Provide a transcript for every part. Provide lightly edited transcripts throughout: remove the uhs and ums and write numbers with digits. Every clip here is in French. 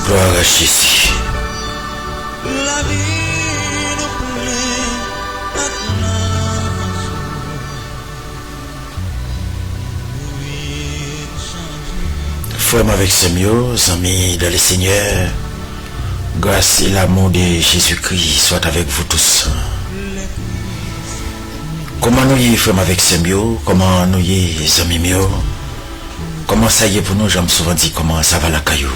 Gloire à Jésus. Frère avec ses mieux, amis dans le Seigneur, grâce et l'amour de Jésus-Christ soit avec vous tous. Comment nous y frère avec ses mieux, comment nous y amis mieux, comment ça y est pour nous, j'aime souvent dit comment ça va la caillou.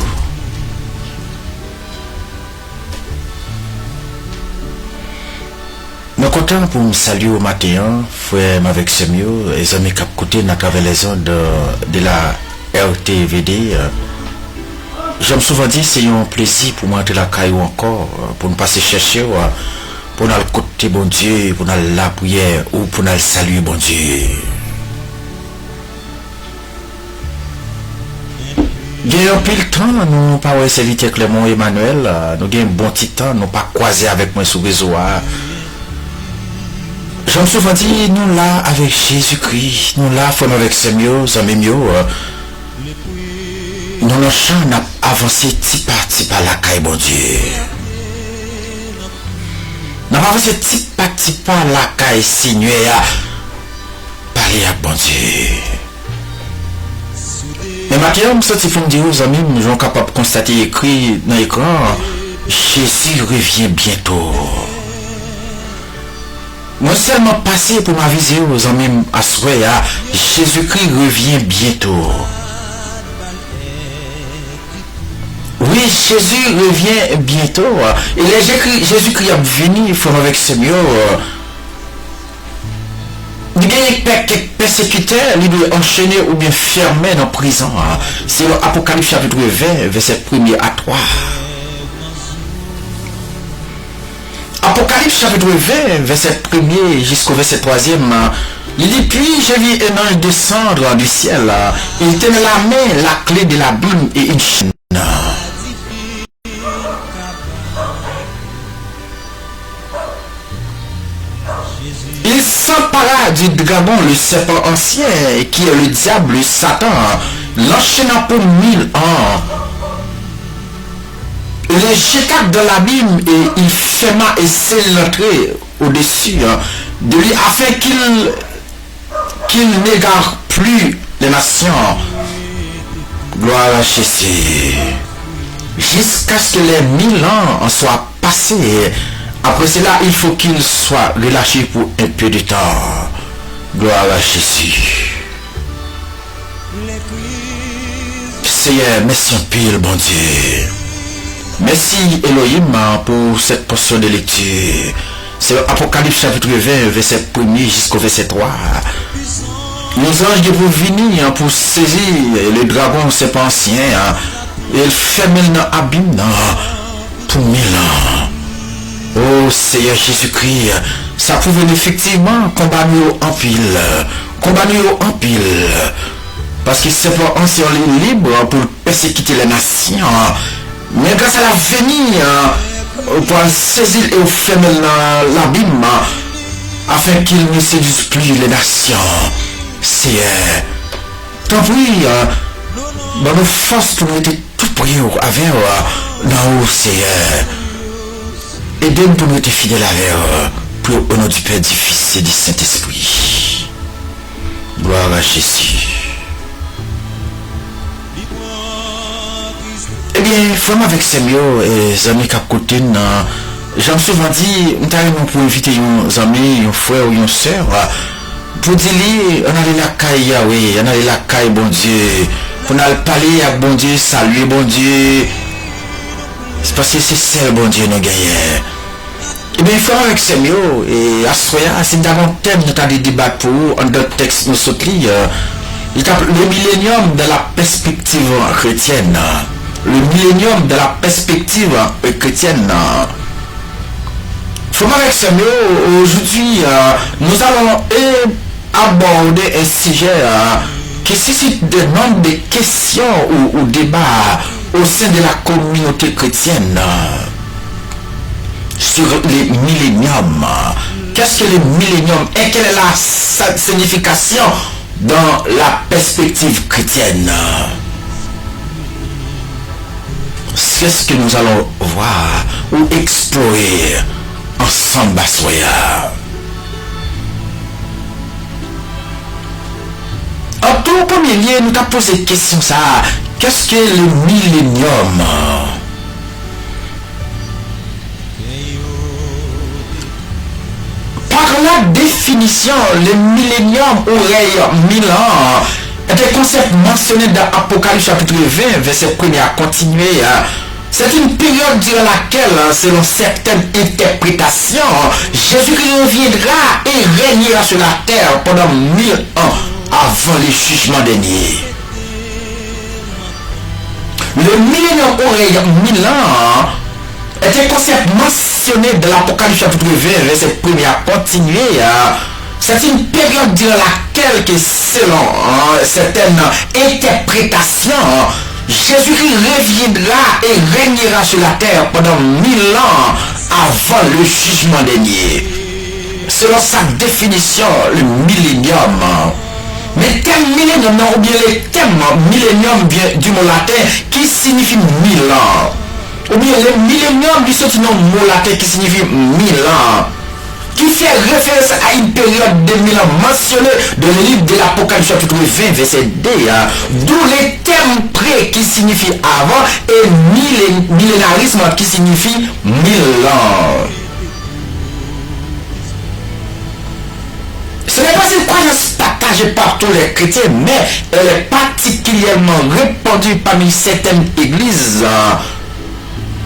Nous content pour me saluer au matin, frère avec ses mieux, les amis qui côté à travers les ondes de la RTVD. J'aime souvent dire c'est un plaisir pour moi de la caillou encore, pour ne pas se chercher, pour nous côté bon Dieu, pour nous la prière ou pour nous saluer bon Dieu. Il y a un peu de temps, nous pas ouais serviteur Clément Emmanuel, nous avons un bon petit temps, nous pas croisé avec moi sous réseau. J'aime souvent dire nous là avec Jésus-Christ, nous là frère avec ses mieux, amis mieux. Nous nos champs n'a avancé petit par la caille bon Dieu. N'a avancé petit par la caille signé à parler à bon Dieu. Mais maintenant, ce qui font dire aux amis, nous sommes capables de constater écrit dans l'écran, Jésus revient bientôt. Moi seulement passé pour m'aviser aux amis à souhait, Jésus-Christ revient bientôt. Oui, Jésus revient bientôt. Et Jésus-Christ a venu, il faut avec ce mieux. Il y a quelques persécuteurs, il doit enchaîner ou bien fermer dans la prison. C'est l'Apocalypse chapitre 20, verset 1er à 3. Apocalypse chapitre 20, verset 1er jusqu'au verset 3e. Il dit, puis j'ai vu un ange descendre du ciel. Il tenait la main, la clé de l'abîme et une chaîne. Il s'empara du dragon, le serpent ancien, qui est le diable, le Satan, l'enchaînant pour 1000 ans. Il le jeta dans l'abîme et il ferma et scelle l'entrée au-dessus de lui afin qu'il n'égare plus les nations. Gloire à Jésus. Jusqu'à ce que les 1000 ans en soient passés. Après cela, il faut qu'il soit relâché pour un peu de temps. Gloire à Jésus. Seigneur, merci un peu, bon Dieu. Merci Elohim pour cette portion de lecture. C'est Apocalypse chapitre 20, verset 1er jusqu'au verset 3. Les anges de vous venir pour saisir le dragon serpent ancien et fermer dans l'abîme pour 1000 ans. Oh Seigneur Jésus-Christ, ça pouvait effectivement combattre en pile. Parce que c'est pour ancien libre pour persécuter les nations. Mais grâce à l'avenir, pour saisir et fermer l'abîme, afin qu'il ne séduise plus les nations. Seigneur, tant pis, dans nos forces pour nous être tout prier avec nous, Seigneur. Aidez-nous pour nous être fidèles avec pour au nom du Père, du Fils et du Saint-Esprit. Gloire à Jésus. Eh bien, vraiment avec ces mieux et amis Cap-Côté, j'aime souvent dit, nous avons pour inviter nos amis, nos frères ou nos soeurs, pour dire, on a la caille Yahweh, on a la caille bon Dieu, pour nous parler avec bon Dieu, saluer bon Dieu. C'est parce que c'est ça bon Dieu nous gagne. Eh bien, il faut avec ces mieux et à ce moment-là, c'est d'abord un thème nous avons débat pour vous, en d'autres textes nous sommes le millénium de la perspective chrétienne. Le millénium de la perspective chrétienne. Faut avec ce mot, aujourd'hui, nous allons aborder un sujet qui suscite de nombreuses questions ou débats au sein de la communauté chrétienne. sur les milléniums. Qu'est-ce que les milléniums et quelle est la signification dans la perspective chrétienne? C'est ce que nous allons voir ou explorer ensemble, Bassoya. En tout premier lieu, nous avons posé cette question ça. Qu'est-ce que le millénium? Par la définition, le millénium aurait 1000 ans. Des concepts mentionnés dans Apocalypse chapitre 20, verset 1er à continuer. C'est une période durant laquelle, selon certaines interprétations, Jésus-Christ reviendra et régnera sur la terre pendant 1000 ans avant le jugement dernier. Le millénium aurait 1000 ans est un concept mentionné dans l'Apocalypse chapitre 20, verset 1er à continuer. C'est une période durant laquelle, que selon certaines interprétations, Jésus-Christ reviendra et régnera sur la terre pendant 1000 ans avant le jugement dernier. Selon sa définition, le millénium. Mais le terme millénium, ou bien le terme millénium vient du mot latin qui signifie 1000 ans. Ou bien le millénium du mot latin qui signifie 1000 ans. Qui fait référence à une période de 1000 ans mentionnée dans le livre de l'Apocalypse chapitre 20 verset 2, d'où les termes près qui signifie avant et millénarisme qui signifie 1000 ans. Ce n'est pas une croyance partagée par tous les chrétiens, mais elle est particulièrement répandue parmi certaines églises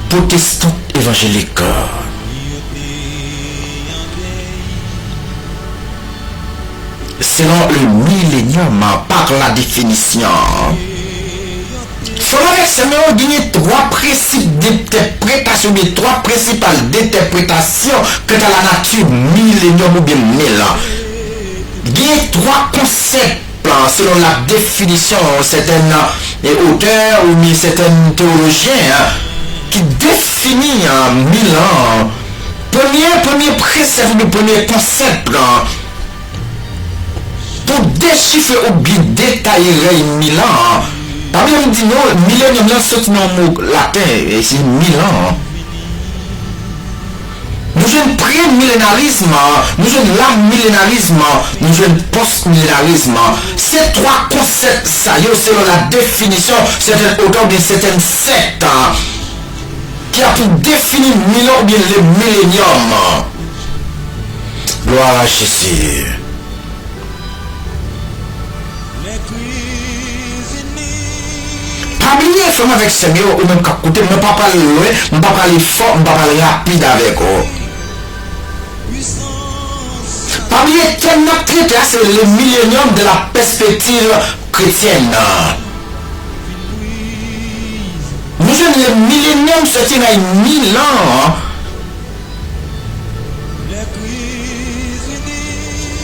protestantes évangéliques. Selon le millénium, par la définition. Selon l'examen, il y a trois principes d'interprétation, trois principales d'interprétation quant à la nature millénium ou bien 1000 ans. Il y a trois concepts selon la définition certains auteurs ou bien certains théologiens qui définissent 1000 ans. Premier précepte, le premier concept pour déchiffrer ou bien détailler 1000 ans. Parmi nous dit non, millénium c'est un mot latin et c'est 1000 ans. Nous avons pré-millénarisme, nous avons l'amillénarisme, nous avons post-millénarisme. Ces trois concepts, ça y est, selon la définition, certains auteurs de certaines sectes qui a pour définir 1000 ans ou bien le millénium. Gloire à Jésus. Pas oublier faire avec Seigneur ou même qu'à côté, je ne peux pas parler loin, je ne peux pas parler fort, je ne peux pas parler rapide avec eux. Pas oublier thème notre traité, c'est le millénium de la perspective chrétienne. Nous avons le millénium, c'est il y a 1000 ans.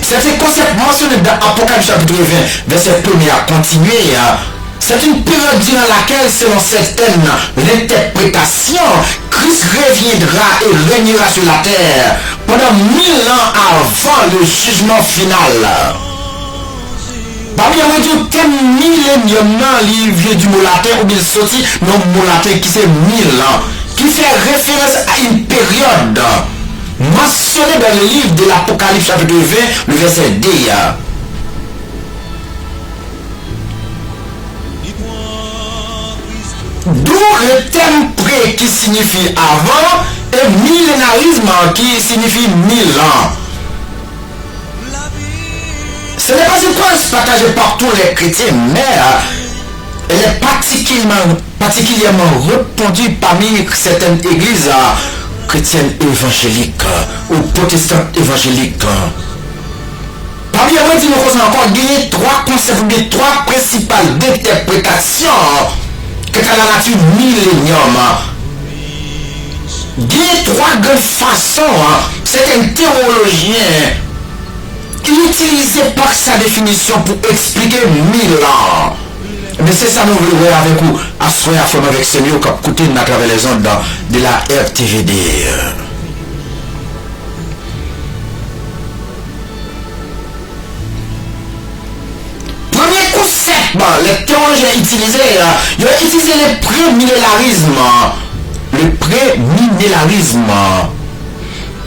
C'est un concept mentionné dans Apocalypse chapitre 20, verset 1er à continuer. C'est une période durant laquelle, selon certaines interprétations, Christ reviendra et régnera sur la terre pendant 1000 ans avant le jugement final. Parmi les thème millénium, il vient du mot latin ou bien sorti non mot latin qui c'est 1000 ans, qui fait référence à une période mentionnée dans le livre de l'Apocalypse chapitre 20, le verset 2. D'où le terme près qui signifie avant et millénarisme qui signifie 1000 ans. Ce n'est pas une cause partagée par tous les chrétiens, mais elle est particulièrement répandue parmi certaines églises chrétiennes évangéliques ou protestantes évangéliques. Parmi les mots, nous avons encore gagné trois concepts, trois principales d'interprétation que dans la nature millénium. Il y a trois grandes façons. C'est un théologien qui utilisait par sa définition pour expliquer 1000 ans. Mais c'est ça nous voulons voir avec vous. À soir, avec Seigneur, qui a coûté à travers les ondes de la RTVD. j'ai utilisé, ils ont utilisé le pré-millénarisme. Le pré-millénarisme.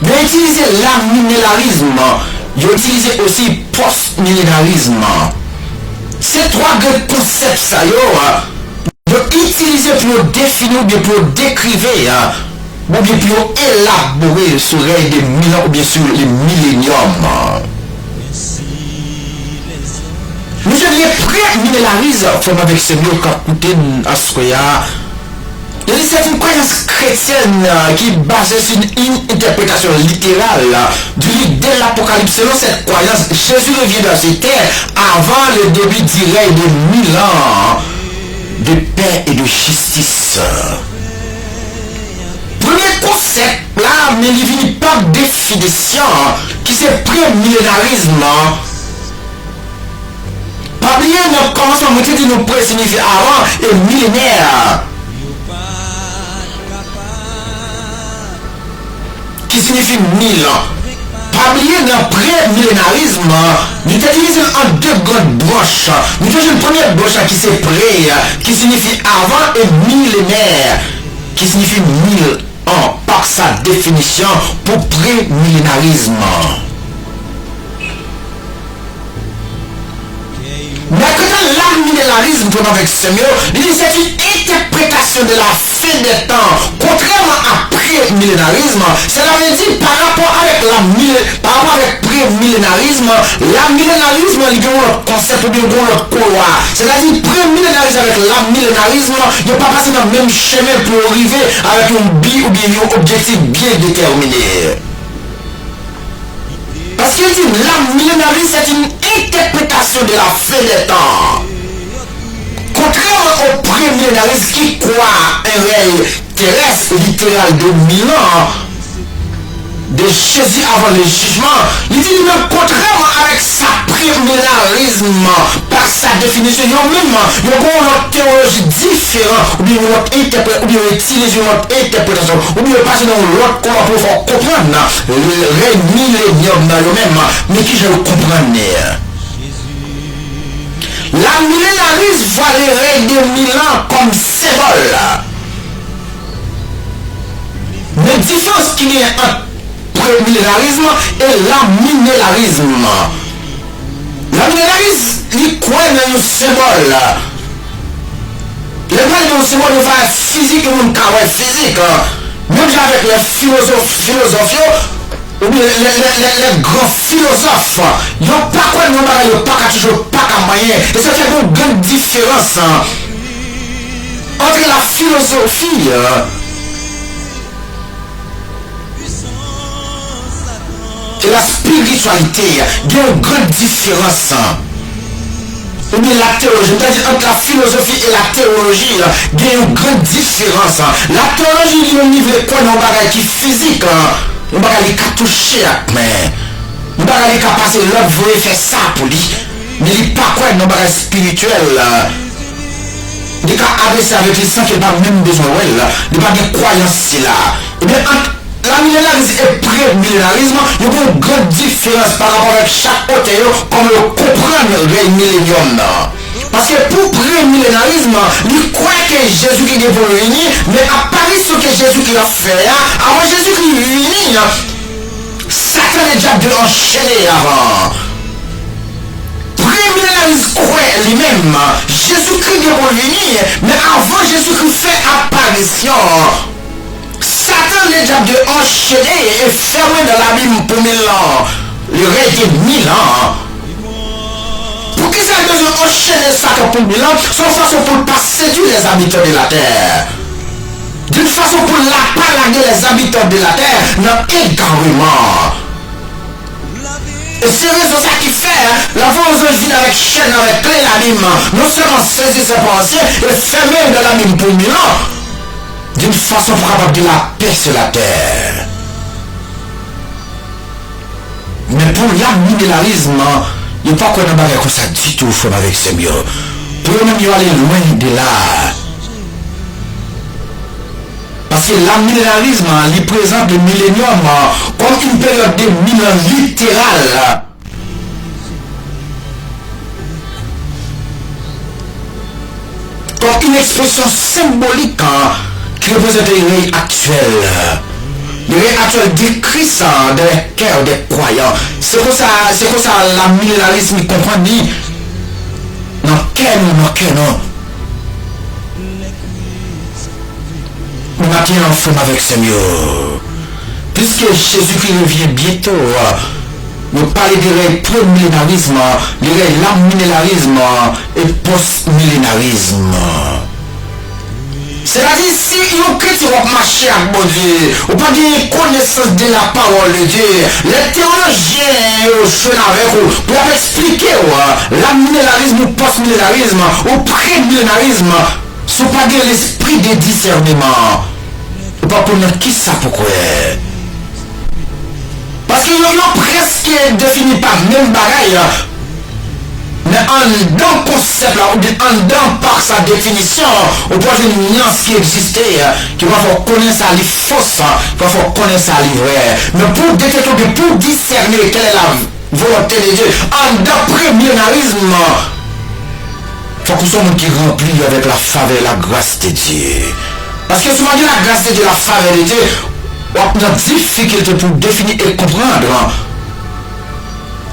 Ils ont utilisé l'amillénarisme. Ils ont utilisé aussi post-millénarisme. Ces trois grands concepts, ça, ils ont utilisé pour définir ou bien pour décrire, ou bien pour élaborer sur les des mille ans ou bien sur les milléniums. Nous sommes les pré-millénaristes, comme avec ces mots qu'écouter à ce qu'il y a. C'est une croyance chrétienne qui est basée sur une interprétation littérale du livre de l'Apocalypse. Selon cette croyance, Jésus revient dans cette terre avant le début direct de 1000 ans de paix et de justice. Premier concept là, mais il vient par définition, qui c'est pré-millénarisme. Pas oublier notre commencement, moitié de nos pré signifie avant et millénaire. Qui signifie 1000 ans. Pas oublier dans pré-millénarisme, nous utilisons en deux grandes broches. Nous utilisons une première broche qui c'est pré, qui signifie avant et millénaire, qui signifie 1000 ans par sa définition pour pré-millénarisme. Mais quand l'amillénarisme, pour avec ce mot, c'est une interprétation de la fin des temps. Contrairement à pré-millénarisme, cela veut dire par rapport avec pré-millénarisme, l'amillénarisme, il y a un concept ou bien un couloir. C'est-à-dire pré-millénarisme avec l'amillénarisme, il n'y a pas passé dans le même chemin pour arriver avec un but ou bien un objectif bien déterminé. Parce qu'il dit l'amillénarisme, c'est une interprétation de la fin des temps. Contrairement au pré-millénarisme qui croit un règne terrestre littéral de 1000 ans de Jésus avant le jugement, il dit même contrairement avec sa pré-millénarisme par sa définition, il y a même une théologie différente, ou bien une autre interprétation, ou bien utiliser une autre interprétation, ou bien passer dans l'autre comment pour faire comprendre le règne millénium dans le même, mais qui je le comprends. La millénarisme voit le règne de 1000 ans comme symbole. La différence qu'il y a entre le millénarisme et l'amillénarisme. L'amillénarisme, il croit dans un symbole. Les gens qui ont un symbole de physique, ils ont un physique. Même avec les philosophes, ou bien les grands philosophes, ils n'ont pas quoi de ils n'ont pas toujours pas qu'à moyen. Et ça fait une grande différence entre la philosophie et la spiritualité. Il y a une grande différence. Ou bien la théologie, c'est-à-dire entre la philosophie et la théologie, il y a une grande différence. La théologie, il y a un niveau quoi dans le qui est physique. On va aller toucher mais on va aller passer l'autre voulait faire ça pour lui, mais il n'est pas quoi dans le spirituel. Il cas avec ça avec les sans qu'il n'a pas même besoin il n'y a pas de croyance là. Et bien l'amillénarisme et pré-millénarisme, il y a une grande différence par rapport avec chaque auteur comme le comprendre le millénium. Parce que pour pré-millénarisme, il croit que Jésus qui est pour venir, mais à part ce que Jésus qui a fait, avant Jésus qui est venu, Satan est déjà de l'enchaîner avant. Pré-millénarisme croit lui-même, Jésus-Christ est pour venir, mais avant Jésus-Christ fait apparition. Satan est déjà de enchaîner et fermer dans la Bible pour 1000 ans. Le règne de 1000 ans. Pour qui ça besoin d'enchaîner ça pour 1000 ans, c'est une façon pour ne pas séduire les habitants de la terre. D'une façon pour ne pas laguer les habitants de la terre dans égarement. Et c'est ça qui fait, la voix vient avec chaîne, avec clé la Bible, non seulement saisir ses pensées et fermer dans la Bible pour 1000 ans, d'une façon pour avoir de la paix sur la terre. Mais pour l'amillénarisme, il n'y a pas qu'on a barré comme ça du tout, faut avec ces mieux. Pour même y aller loin de là. Parce que l'amillénarisme, il présente le millénium comme une période de 1000 ans littérale. une expression symbolique qui représente le réveil actuel. Le réveil actuel décrit ça dans les cœurs des croyants. C'est comme ça la millénarisme comprend dit. Non, non. Nous maintenant ensemble avec Seigneur. Puisque Jésus-Christ revient bientôt, nous parlons de pré-millénarisme, de l'amillénarisme et post-millénarisme. C'est-à-dire, si nous chrétiens marcher avec bon Dieu, ou pas de connaissance de la parole de Dieu, les théologiens sont avec vous pour expliquer l'amillénarisme ou post-millénarisme ou pré-millénarisme, ce n'est pas de l'esprit de discernement. Ou pas pour nous qui ça pourquoi? Parce qu'ils ont presque défini par même bagaille, mais en dans le concept, là, ou en dans par sa définition, on peut avoir une nuance qui existait, qui va faire connaître ça les fausses, qui va faire connaître ça les vraies. Mais pour détecter, pour discerner quelle est la volonté de Dieu, en d'après millénarisme, il faut que ce soit qui remplit avec la faveur et la grâce de Dieu. Parce que souvent dit la grâce de Dieu, la faveur de Dieu, on a difficulté pour définir et comprendre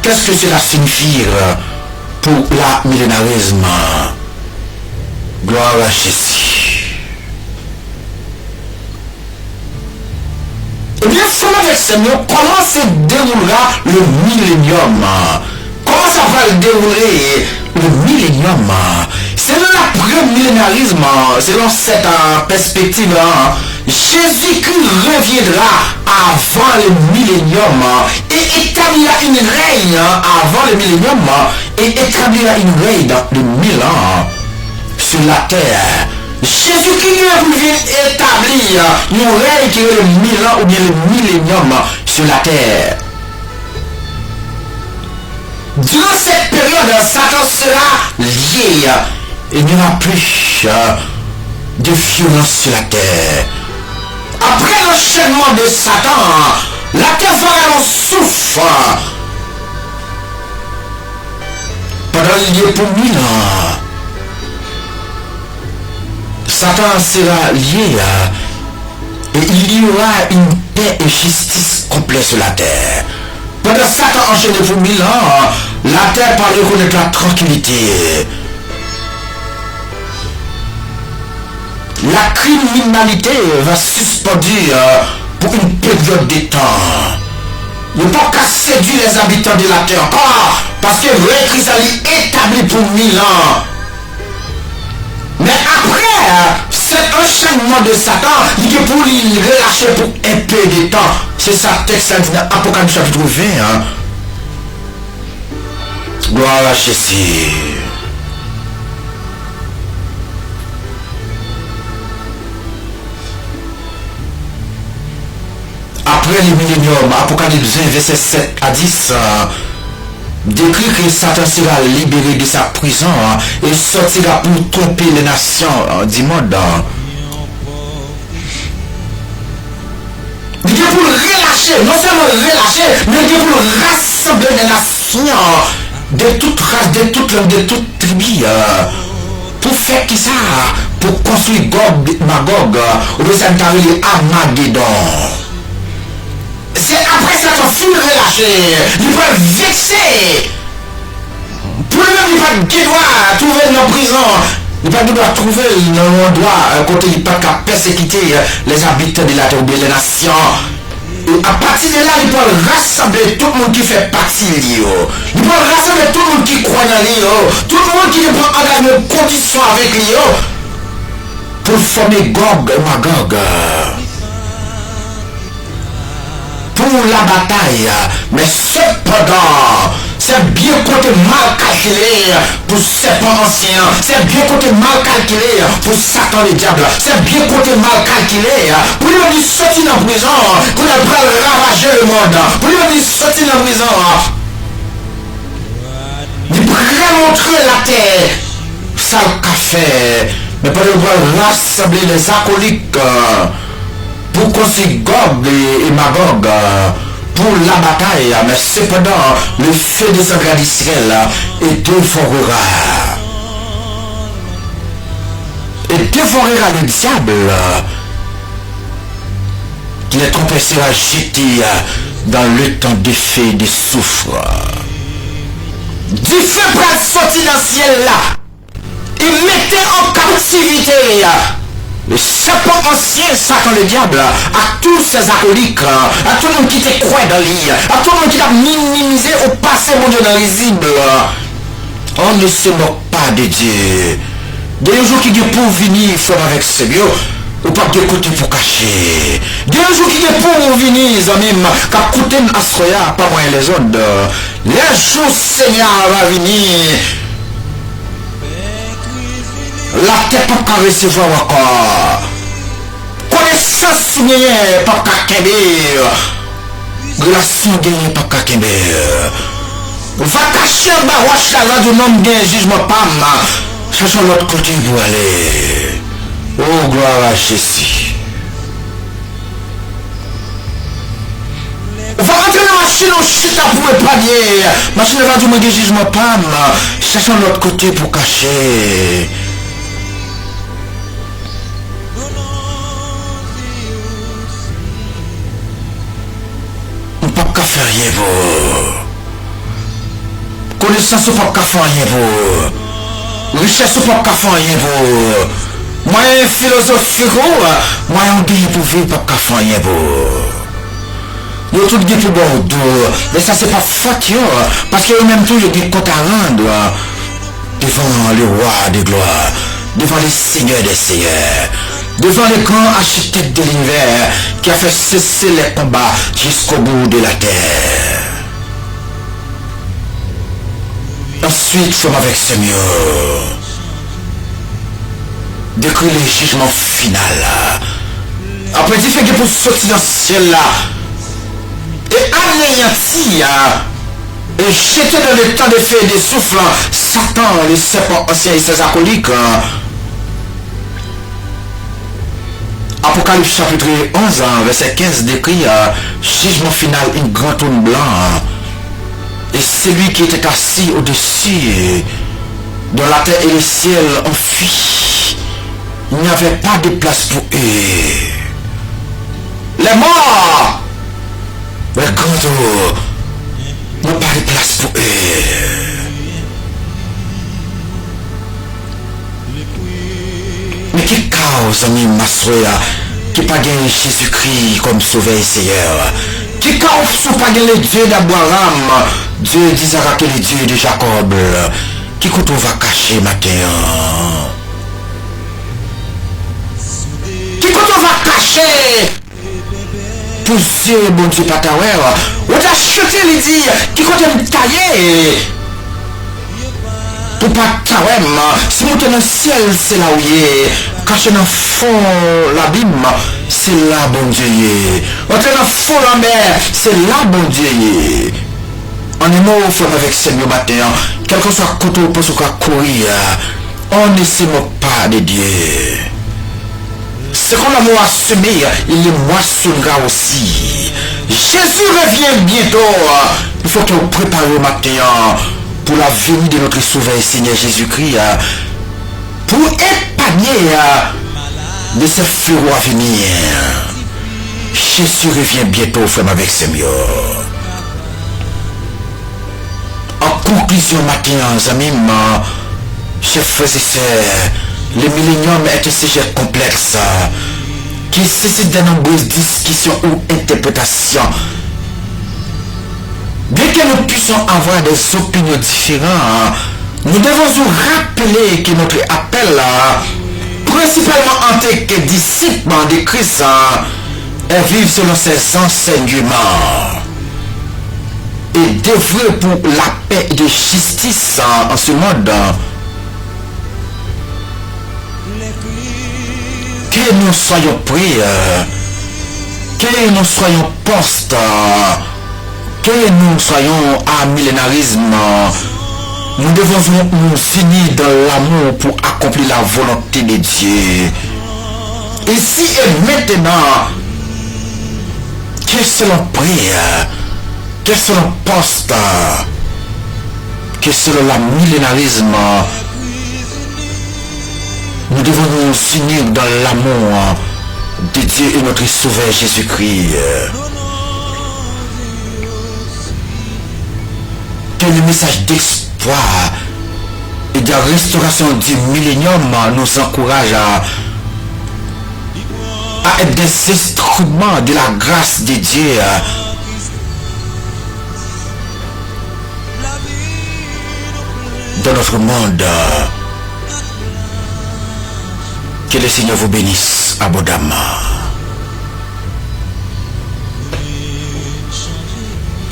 qu'est-ce que cela signifie pour la millénarisme. Gloire à Jésus. Eh bien, selon avec Seigneur, comment se déroulera le millénium? Comment ça va dérouler le millénium? Selon l'après-millénarisme, selon cette perspective, Jésus-Christ reviendra avant le millénium et établira une règne avant le millénium et établira une règne de 1000 ans sur la terre. Jésus-Christ vient établir une règne qui est le 1000 ans ou bien le millénium sur la terre. Durant cette période, Satan sera lié. Il n'y aura plus de violence sur la terre. Après l'enchaînement de Satan, la terre va en souffle. Pendant lié pour 1000 ans, Satan sera lié et il y aura une paix et justice complète sur la terre. Pendant Satan enchaîné pour 1000 ans, la terre va reconnaître la tranquillité. La criminalité va suspendue pour une période de temps. Il ne faut pas séduire les habitants de la terre encore, parce que le Christ a établi pour 1000 ans. Mais après cet enchaînement de Satan, il est pour lui relâcher pour un peu de temps. C'est ça texte dans Apocalypse chapitre 20. Gloire à Jésus. Après le millénium, Apocalypse 20, verset 7 à 10, décrit que Satan sera libéré de sa prison et sortira pour tromper les nations du monde. Il est pour relâcher, non seulement relâcher, mais il est pour rassembler les nations de toute race, de toute langue, de toute tribu. Pour faire qui ça? Pour construire Gog, Magog, ou bien ça t'arrive Armageddon. C'est après ça qu'on finit relâché. Il va vexer. Pour lui-même, il va trouver une prison. Il va trouver un endroit côté il pas qu'à persécuter les habitants de la terre ou les nations. Et à partir de là, il peut rassembler tout le monde qui fait partie de lui. Il peut rassembler tout le monde qui croit en lui. Tout le monde qui prend engagement de condition avec lui. Pour former Gog et Magog. Pour la bataille, mais cependant, c'est bien côté mal calculé pour serpent ancien, c'est bien côté mal calculé pour Satan le diable, c'est bien côté mal calculé pour lui sortir en prison, pour ne pas ravager le monde, pour lui sortir en prison, il pourrait montrer la terre, ça le café, mais pour le rassembler les acolytes. Pour construire Gog et Magog pour la bataille, mais cependant le feu descendra d'Israël et dévorera. et dévorera le diable qui les trompera jeter dans le temps d'effet et de souffre. Du feu près sorti dans le ciel là. Il mettait en captivité le serpent ancien, Satan le diable, à tous ces alcooliques, à tout le monde qui te croit dans l'île, à tout le monde qui t'a minimisé au passé, mon Dieu, dans les risibles. On ne se moque pas de Dieu. Des jours qui pour venir, frère avec ce Dieu, ou pas de côté pour cacher. Des jours qui pour venir, amis, qu'à côté à Soya, pas moins les autres. Les jours Seigneur va venir. La tête pas qu'à recevoir encore. Connaissance gagnée pas qu'à kébir. Relation gagnée pas qu'à kébir. Va cacher un barouche là du nom d'un jugement pas mal. Cherchons l'autre côté pour aller. Oh gloire à Jésus. Va rentrer dans la machine au chita pour épargner. Machine va du monde jugement pas mal. Cherchons l'autre côté pour cacher. Pas faire rien pour connaissance pas faire rien pour richesse pas faire rien pour moyen philosophique moyen bien pour vivre pas faire rien pour yo tout dit pour bon mais ça c'est pas faute parce que même tout yo dit compte à rendre devant le roi de gloire devant les seigneurs des seigneurs devant le grand architecte de l'univers qui a fait cesser les combats jusqu'au bout de la terre. Ensuite, sommes avec Seigneur. Décrit le jugement final. Après, il fait que pour sortir dans le ciel là. Et anéantir. Et jeter dans le temps de feu et de souffle. Satan, le serpent ancien et ses acolytes. Apocalypse chapitre 11, verset 15 décrit jugement final, une grande tourne blanc. Et celui qui était assis au-dessus, dans la terre et le ciel ont fui. Il n'y avait pas de place pour eux. Les morts, les grands n'ont pas de place pour eux. Mais qui cause, ami Massoya, qui pas gagné Jésus-Christ comme sauveur et Seigneur? Qui cause pas gagné le Dieu d'Abraham, Dieu d'Isaac et le Dieu de Jacob? Qui qu'on va cacher matin? Qui qu'on va cacher? Pour Dieu, bon Dieu, pas ta wère. On t'a chuté, il dit, qui qu'on me tailler? Pour pas taouem, si monter dans le ciel, c'est là où il est. Caché dans le fond, l'abîme, c'est là, bon Dieu. Entrer dans le fond, la mer, c'est là, bon Dieu. On est mort au fond avec Seigneur matin. Quel que soit le côté pour se courir, on ne se moque pas de Dieu. Ce qu'on a mot à semer, il est moissonnera aussi. Jésus revient bientôt. Il faut que vous préparez au matin pour la venue de notre Sauveur et Seigneur Jésus-Christ, pour épargner de ce fléau à venir. Jésus revient bientôt, frère, avec Seigneur. En conclusion, matin, amis, chers frères et sœurs, le millénium est un sujet complexe qui nécessite de nombreuses discussions ou interprétations. Bien que nous puissions avoir des opinions différentes, nous devons nous rappeler que notre appel, principalement en tant que disciples de Christ, est vivre selon ses enseignements et d'œuvrer pour la paix et de justice en ce monde. Que nous soyons prêts, que nous soyons postes, que nous soyons à millénarisme, nous devons nous unir dans l'amour pour accomplir la volonté de Dieu. Ici et maintenant, que selon prière, que selon poste, que selon la millénarisme, Nous devons nous unir dans l'amour de Dieu et notre Sauveur Jésus-Christ. Que le message d'espoir et de la restauration du millénium nous encourage à être des instruments de la grâce de Dieu dans notre monde. Que le Seigneur vous bénisse abondamment.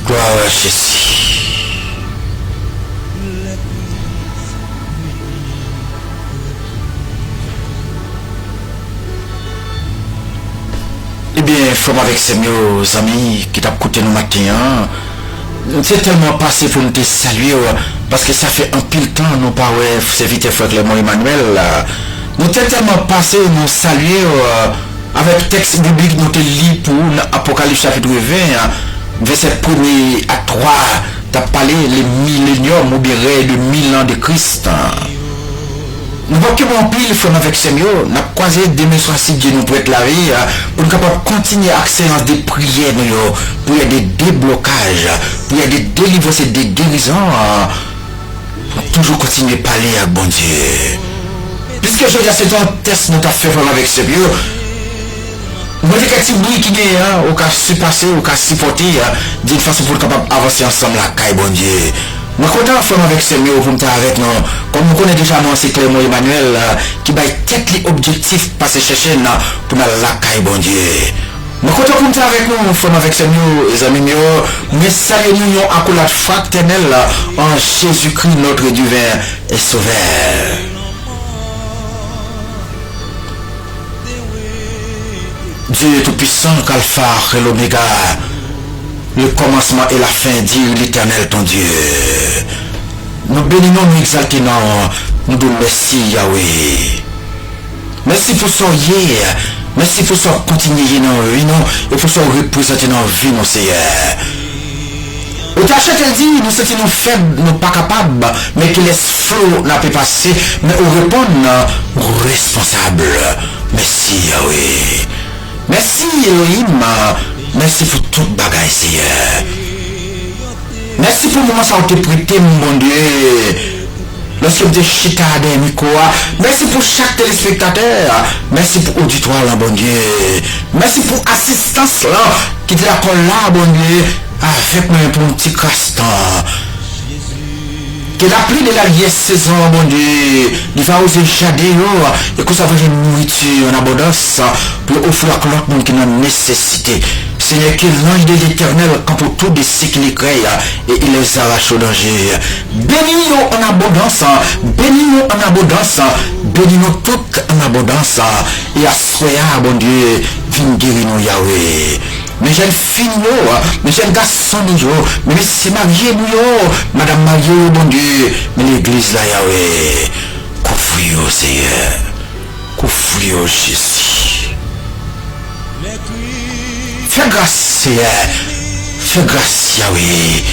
Gloire à Jésus. Eh bien, forme avec ces meilleurs amis qui t'ont écouté nous matin. C'est tellement passé pour nous te saluer parce que ça fait un pile temps nous pas c'est vite frère Clément Emmanuel. Nous sommes tellement passé nous saluer avec texte biblique nous te lit pour l'Apocalypse chapitre 20 verset 1er à 3 t'as parlé les milléniums ou bien de 1000 ans de Christ. Nous voyons que mon pile faut avec ces mieux, nous avons croisé demain soir si Dieu nous prête la vie pour nous capable continuer à séance de prières pour y avoir des déblocages, pour y avoir des délivrances et des guérisons, pour toujours continuer à parler à bon Dieu. Puisque je dis c'est un test nous avons fait avec ces mieux. Moi je dis que si bruit qui est au cas surpasser, au cas supporter, d'une façon pour capable avancer ensemble la caille bon Dieu. Moi, content de faire avec ces mots pour me avec nous. Comme nous connaissons déjà, moi, c'est Clément Emmanuel qui va tête l'objectif passer chercher pour la caille, bon Dieu. Moi, content pour me avec nous, faire avec ces mots, les amis, mais salut nous à la fraternelle en Jésus-Christ, notre divin et sauveur. Dieu est tout-puissant, qu'Alpha et l'Oméga. Le commencement et la fin, dit l'Éternel ton Dieu. Nous bénissons, nous exaltons, nous disons merci Yahweh. Merci pour ce hier, merci pour ce continuer dans la vie, et pour ce représenter dans la vie, Seigneur. Au tachet dit, nous sommes faibles, nous pas capables, mais que les flots n'a pas passé, mais on répond responsable. Merci Yahweh. Merci Elohim. Merci pour toute bagaille, Seigneur. Merci pour le moment où tu as prêté, mon Dieu. Lorsque vous êtes chita des micros. Merci pour chaque téléspectateur. Merci pour l'auditoire, bon Dieu. Merci pour l'assistance qui te la colle là, bon Dieu. Avec moi pour un petit castan. Que la pluie de la vieille saison, mon Dieu, il va oser jader, et que ça va une nourriture en abondance pour offrir à l'autre monde qui a nécessité. Seigneur, que l'ange de l'Éternel campe autour de ceux qui les créent et il les arrache au danger. Bénis-nous en abondance, bénis-nous en abondance, bénis-nous toutes en abondance. Et à soya, bon Dieu, viens guérir nous, Yahweh. Mes jeunes filles, mes jeunes garçons, mes messieurs mariés, madame mariée, bon Dieu, mais l'église là, Yahweh, couvre-nous, Seigneur, couvre-nous, Jésus. Fais grâce, Seigneur, fais grâce, Yahweh.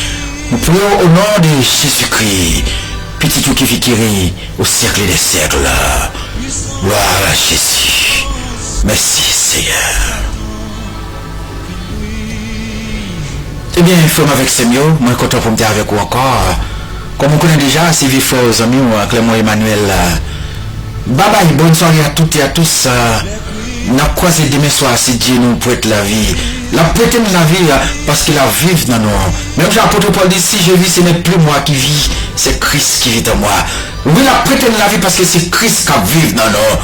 Nous prions au nom de Jésus-Christ, petit tout qui vit au siècle des siècles. Gloire à Jésus. Merci, Seigneur. Eh bien, il faut avec ces mieux, moi je suis content pour me dire avec vous encore. Comme on connaît déjà, c'est vif aux amis, Clément Emmanuel. Bye bye, bonne soirée à toutes et à tous. Nous avons croisé demain soir si Dieu nous prête la vie. La prête de la vie parce qu'il a vécu dans nous. Même l'apôtre Paul dit, si je vis, ce n'est plus moi qui vis, c'est Christ qui vit en moi. Oui, la prête de la vie parce que c'est Christ qui vit dans nous.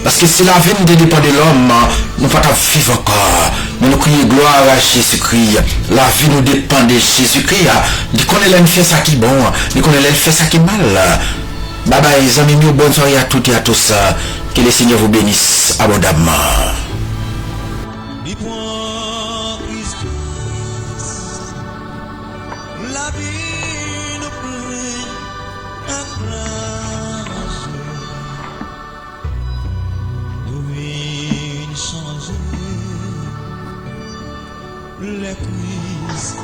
Parce que si la vie ne dépend de l'homme, nous ne pouvons pas vivre encore. Mais nous crions gloire à Jésus-Christ. La vie nous dépend de Jésus-Christ. Nous connaissons fait ça qui est bon. Nous connaissons fait ça qui est mal. Bye bye, les amis, bonne soirée à toutes et à tous. Que le Seigneur vous bénisse abondamment. La crise